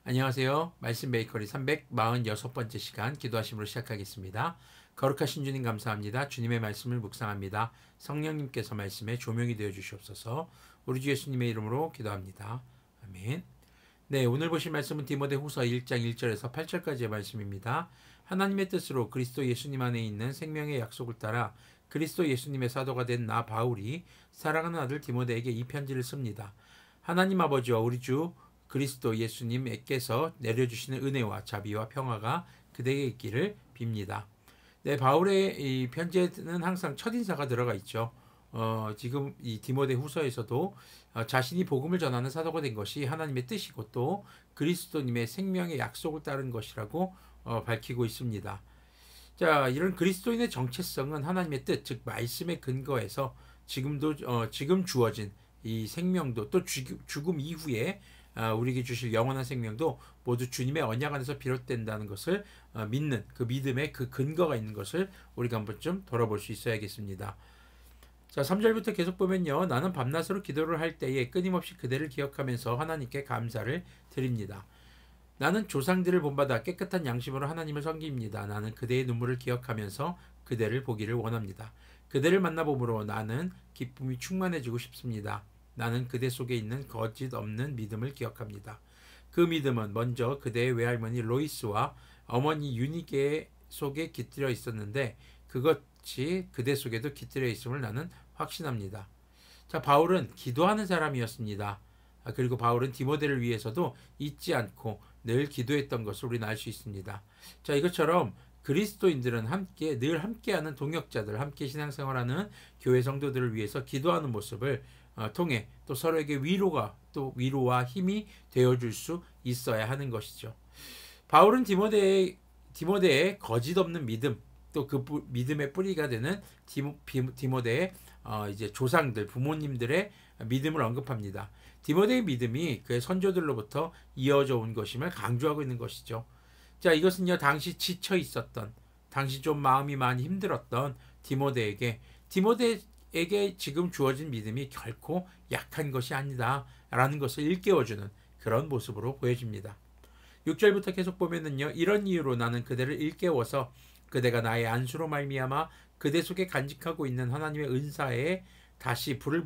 안녕하세요. 말씀 베이커리 346번째 시간 기도하심으로 시작하겠습니다. 거룩하신 주님 감사합니다. 주님의 말씀을 묵상합니다. 성령님께서 말씀에 조명이 되어 주시옵소서. 우리 주 예수님의 이름으로 기도합니다. 아멘. 네, 오늘 보실 말씀은 디모데후서 1장 1절에서 8절까지의 말씀입니다. 하나님의 뜻으로 그리스도 예수님 안에 있는 생명의 약속을 따라 그리스도 예수님의 사도가 된 나 바울이 사랑하는 아들 디모데에게 이 편지를 씁니다. 하나님 아버지와 우리 주 그리스도 예수님께서 내려주시는 은혜와 자비와 평화가 그대에게 있기를 빕니다. 네, 바울의 이 편지에는 항상 첫인사가 들어가 있죠. 지금 이 디모데 후서에서도 자신이 복음을 전하는 사도가 된 것이 하나님의 뜻이고 또 그리스도님의 생명의 약속을 따른 것이라고 밝히고 있습니다. 자, 이런 그리스도인의 정체성은 하나님의 뜻, 즉 말씀의 근거에서 지금 주어진 이 생명도 또 죽음 이후에 우리에게 주실 영원한 생명도 모두 주님의 언약 안에서 비롯된다는 것을 믿는 그 믿음의 그 근거가 있는 것을 우리가 한번 좀 돌아볼 수 있어야겠습니다. 자, 3절부터 계속 보면요. 나는 밤낮으로 기도를 할 때에 끊임없이 그대를 기억하면서 하나님께 감사를 드립니다. 나는 조상들을 본받아 깨끗한 양심으로 하나님을 섬깁니다. 나는 그대의 눈물을 기억하면서 그대를 보기를 원합니다. 그대를 만나봄으로 나는 기쁨이 충만해지고 싶습니다. 나는 그대 속에 있는 거짓 없는 믿음을 기억합니다. 그 믿음은 먼저 그대의 외할머니 로이스와 어머니 유니게 속에 깃들여 있었는데 그것이 그대 속에도 깃들여 있음을 나는 확신합니다. 자, 바울은 기도하는 사람이었습니다. 그리고 바울은 디모데를 위해서도 잊지 않고 늘 기도했던 것을 우리는 알 수 있습니다. 자, 이것처럼 그리스도인들은 늘 함께하는 동역자들, 함께 신앙생활하는 교회 성도들을 위해서 기도하는 모습을 통해 또 서로에게 위로와 힘이 되어줄 수 있어야 하는 것이죠. 바울은 디모데의 거짓 없는 믿음, 또 그 믿음의 뿌리가 되는 디모데의 이제 조상들, 부모님들의 믿음을 언급합니다. 디모데의 믿음이 그의 선조들로부터 이어져 온 것임을 강조하고 있는 것이죠. 자, 이것은요, 당시 지쳐 있었던, 당시 좀 마음이 많이 힘들었던 디모데에게 지금 주어진 믿음이 결코 약한 것이 아니다 라는 것을 일깨워주는 그런 모습으로 보여집니다. 6절부터 계속 보면은요, 이런 이유로 나는 그대를 일깨워서 그대가 나의 안수로 말미암아 그대 속에 간직하고 있는 하나님의 은사에 다시 불을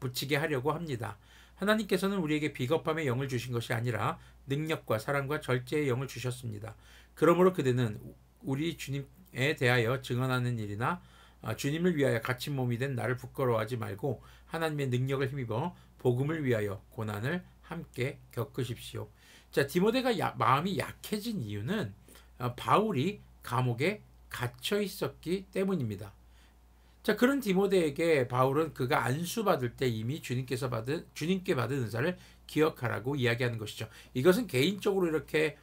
붙이게 하려고 합니다. 하나님께서는 우리에게 비겁함의 영을 주신 것이 아니라 능력과 사랑과 절제의 영을 주셨습니다. 그러므로 그대는 우리 주님에 대하여 증언하는 일이나 주님을 위하여 갇힌 몸이 된 나를 부끄러워하지 말고 하나님의 능력을 힘입어 복음을 위하여 고난을 함께 겪으십시오. 자, 디모데가 마음이 약해진 이유는 바울이 감옥에 갇혀 있었기 때문입니다. 자, 그런 디모데에게 바울은 그가 안수받을 때 이미 주님께 받은 은사를 기억하라고 이야기하는 것이죠. 이것은 개인적으로 이렇게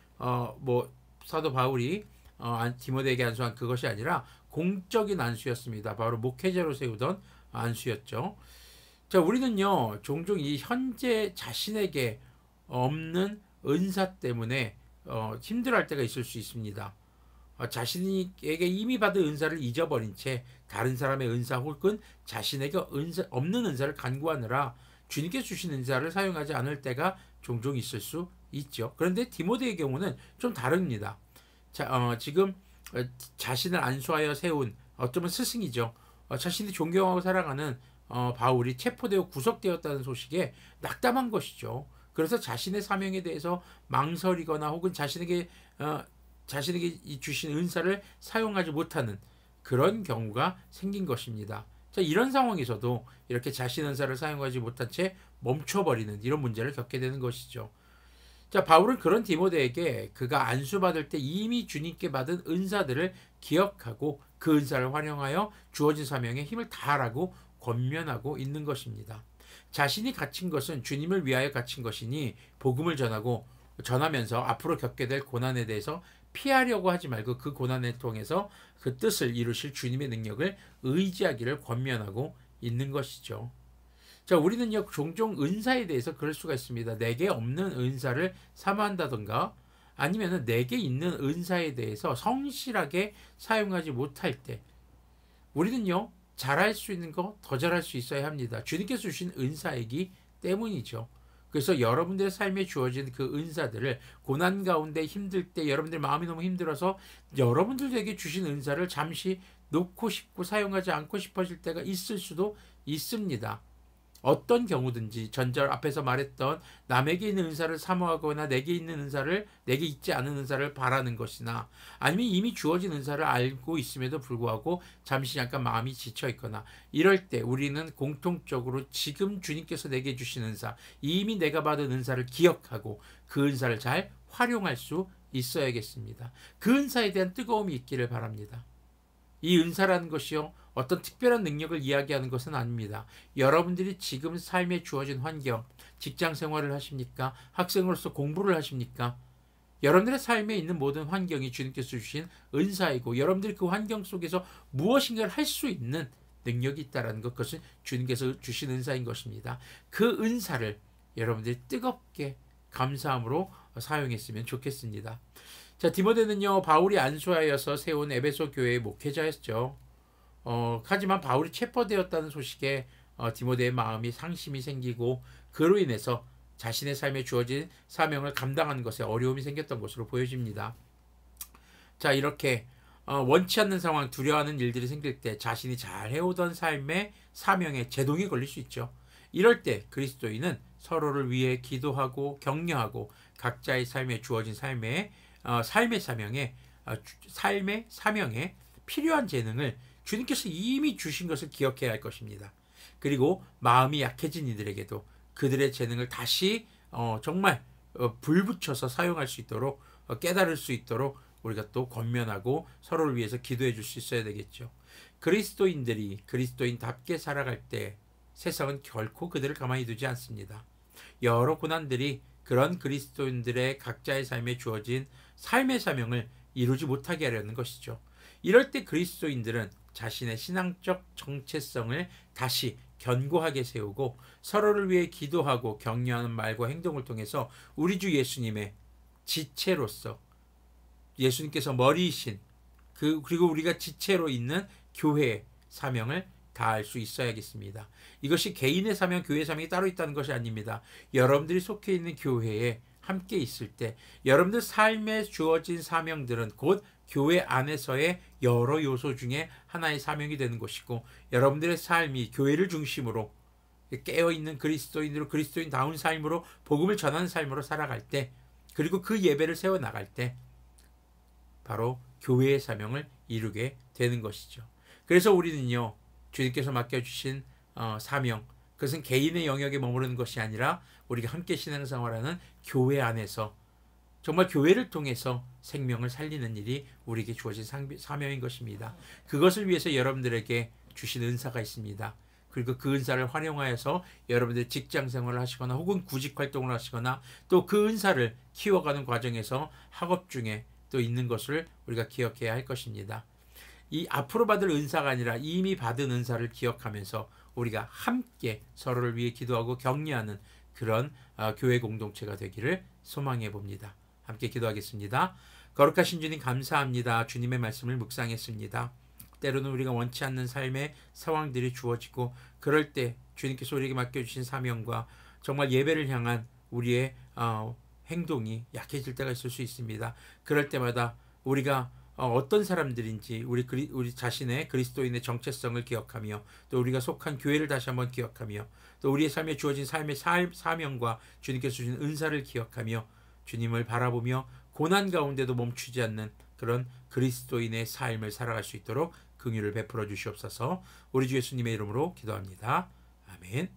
사도 바울이 디모데에게 안수한 그것이 아니라 공적인 안수였습니다. 바로 목회자로 세우던 안수였죠. 자, 우리는요, 종종 이 현재 자신에게 없는 은사 때문에 힘들어할 때가 있을 수 있습니다. 자신에게 이미 받은 은사를 잊어버린 채 다른 사람의 은사 혹은 자신에게 없는 은사를 간구하느라 주님께 주신 은사를 사용하지 않을 때가 종종 있을 수 있죠. 그런데 디모데의 경우는 좀 다릅니다. 지금 자신을 안수하여 세운 어쩌면 스승이죠. 자신이 존경하고 사랑하는 바울이 체포되어 구속되었다는 소식에 낙담한 것이죠. 그래서 자신의 사명에 대해서 망설이거나 혹은 자신에게 주신 은사를 사용하지 못하는 그런 경우가 생긴 것입니다. 자, 이런 상황에서도 이렇게 자신 은사를 사용하지 못한 채 멈춰버리는 이런 문제를 겪게 되는 것이죠. 자, 바울은 그런 디모데에게 그가 안수받을 때 이미 주님께 받은 은사들을 기억하고 그 은사를 활용하여 주어진 사명에 힘을 다하라고 권면하고 있는 것입니다. 자신이 갇힌 것은 주님을 위하여 갇힌 것이니 복음을 전하면서 앞으로 겪게 될 고난에 대해서 피하려고 하지 말고 그 고난을 통해서 그 뜻을 이루실 주님의 능력을 의지하기를 권면하고 있는 것이죠. 자, 우리는요, 종종 은사에 대해서 그럴 수가 있습니다. 내게 없는 은사를 사모한다던가 아니면 내게 있는 은사에 대해서 성실하게 사용하지 못할 때 우리는요, 잘할 수 있는 거 더 잘할 수 있어야 합니다. 주님께서 주신 은사이기 때문이죠. 그래서 여러분들의 삶에 주어진 그 은사들을 고난 가운데 힘들 때 여러분들 마음이 너무 힘들어서 여러분들에게 주신 은사를 잠시 놓고 싶고 사용하지 않고 싶어질 때가 있을 수도 있습니다. 어떤 경우든지 전절 앞에서 말했던 남에게 있는 은사를 사모하거나 내게 있는 은사를 내게 있지 않은 은사를 바라는 것이나 아니면 이미 주어진 은사를 알고 있음에도 불구하고 잠시 잠깐 마음이 지쳐 있거나 이럴 때 우리는 공통적으로 지금 주님께서 내게 주신 은사, 이미 내가 받은 은사를 기억하고 그 은사를 잘 활용할 수 있어야겠습니다. 그 은사에 대한 뜨거움이 있기를 바랍니다. 이 은사라는 것이요, 어떤 특별한 능력을 이야기하는 것은 아닙니다. 여러분들이 지금 삶에 주어진 환경, 직장 생활을 하십니까? 학생으로서 공부를 하십니까? 여러분들의 삶에 있는 모든 환경이 주님께서 주신 은사이고 여러분들이 그 환경 속에서 무엇인가를 할 수 있는 능력이 있다는 것, 그것은 주님께서 주신 은사인 것입니다. 그 은사를 여러분들이 뜨겁게 감사함으로 사용했으면 좋겠습니다. 자, 디모데는요, 바울이 안수하여서 세운 에베소 교회의 목회자였죠. 하지만 바울이 체포되었다는 소식에 디모데의 마음이 상심이 생기고 그로 인해서 자신의 삶에 주어진 사명을 감당하는 것에 어려움이 생겼던 것으로 보여집니다. 자, 이렇게 원치 않는 상황, 두려워하는 일들이 생길 때 자신이 잘 해오던 삶의 사명에 제동이 걸릴 수 있죠. 이럴 때 그리스도인은 서로를 위해 기도하고 격려하고 각자의 삶에 주어진 삶의 사명에 필요한 재능을 주님께서 이미 주신 것을 기억해야 할 것입니다. 그리고 마음이 약해진 이들에게도 그들의 재능을 다시 정말 불붙여서 사용할 수 있도록 깨달을 수 있도록 우리가 또 권면하고 서로를 위해서 기도해 줄 수 있어야 되겠죠. 그리스도인들이 그리스도인답게 살아갈 때 세상은 결코 그들을 가만히 두지 않습니다. 여러 고난들이 그런 그리스도인들의 각자의 삶에 주어진 삶의 사명을 이루지 못하게 하려는 것이죠. 이럴 때 그리스도인들은 자신의 신앙적 정체성을 다시 견고하게 세우고 서로를 위해 기도하고 격려하는 말과 행동을 통해서 우리 주 예수님의 지체로서 예수님께서 머리이신 그리고 우리가 지체로 있는 교회의 사명을 다할 수 있어야겠습니다. 이것이 개인의 사명, 교회의 사명이 따로 있다는 것이 아닙니다. 여러분들이 속해 있는 교회에 함께 있을 때 여러분들 삶에 주어진 사명들은 곧 교회 안에서의 여러 요소 중에 하나의 사명이 되는 것이고 여러분들의 삶이 교회를 중심으로 깨어있는 그리스도인으로 그리스도인다운 삶으로 복음을 전하는 삶으로 살아갈 때 그리고 그 예배를 세워나갈 때 바로 교회의 사명을 이루게 되는 것이죠. 그래서 우리는요, 주님께서 맡겨주신 사명, 그것은 개인의 영역에 머무르는 것이 아니라 우리가 함께 신앙생활하는 교회 안에서 정말 교회를 통해서 생명을 살리는 일이 우리에게 주어진 사명인 것입니다. 그것을 위해서 여러분들에게 주신 은사가 있습니다. 그리고 그 은사를 활용하여서 여러분들이 직장 생활을 하시거나 혹은 구직 활동을 하시거나 또 그 은사를 키워가는 과정에서 학업 중에 또 있는 것을 우리가 기억해야 할 것입니다. 이 앞으로 받을 은사가 아니라 이미 받은 은사를 기억하면서 우리가 함께 서로를 위해 기도하고 격려하는 그런 교회 공동체가 되기를 소망해 봅니다. 함께 기도하겠습니다. 거룩하신 주님 감사합니다. 주님의 말씀을 묵상했습니다. 때로는 우리가 원치 않는 삶의 상황들이 주어지고 그럴 때 주님께서 우리에게 맡겨주신 사명과 정말 예배를 향한 우리의 행동이 약해질 때가 있을 수 있습니다. 그럴 때마다 우리가 어떤 사람들인지 우리 자신의 그리스도인의 정체성을 기억하며 또 우리가 속한 교회를 다시 한번 기억하며 또 우리의 삶에 주어진 삶의 사명과 주님께서 주신 은사를 기억하며 주님을 바라보며 고난 가운데도 멈추지 않는 그런 그리스도인의 삶을 살아갈 수 있도록 긍휼을 베풀어 주시옵소서. 우리 주 예수님의 이름으로 기도합니다. 아멘.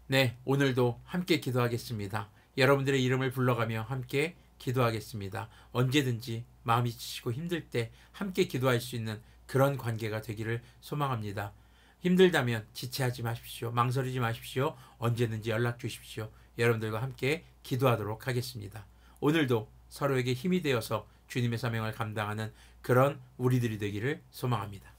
네, 오늘도 함께 기도하겠습니다. 여러분들의 이름을 불러가며 함께 기도하겠습니다. 언제든지 마음이 지치고 힘들 때 함께 기도할 수 있는 그런 관계가 되기를 소망합니다. 힘들다면 지체하지 마십시오. 망설이지 마십시오. 언제든지 연락 주십시오. 여러분들과 함께 기도하도록 하겠습니다. 오늘도 서로에게 힘이 되어서 주님의 사명을 감당하는 그런 우리들이 되기를 소망합니다.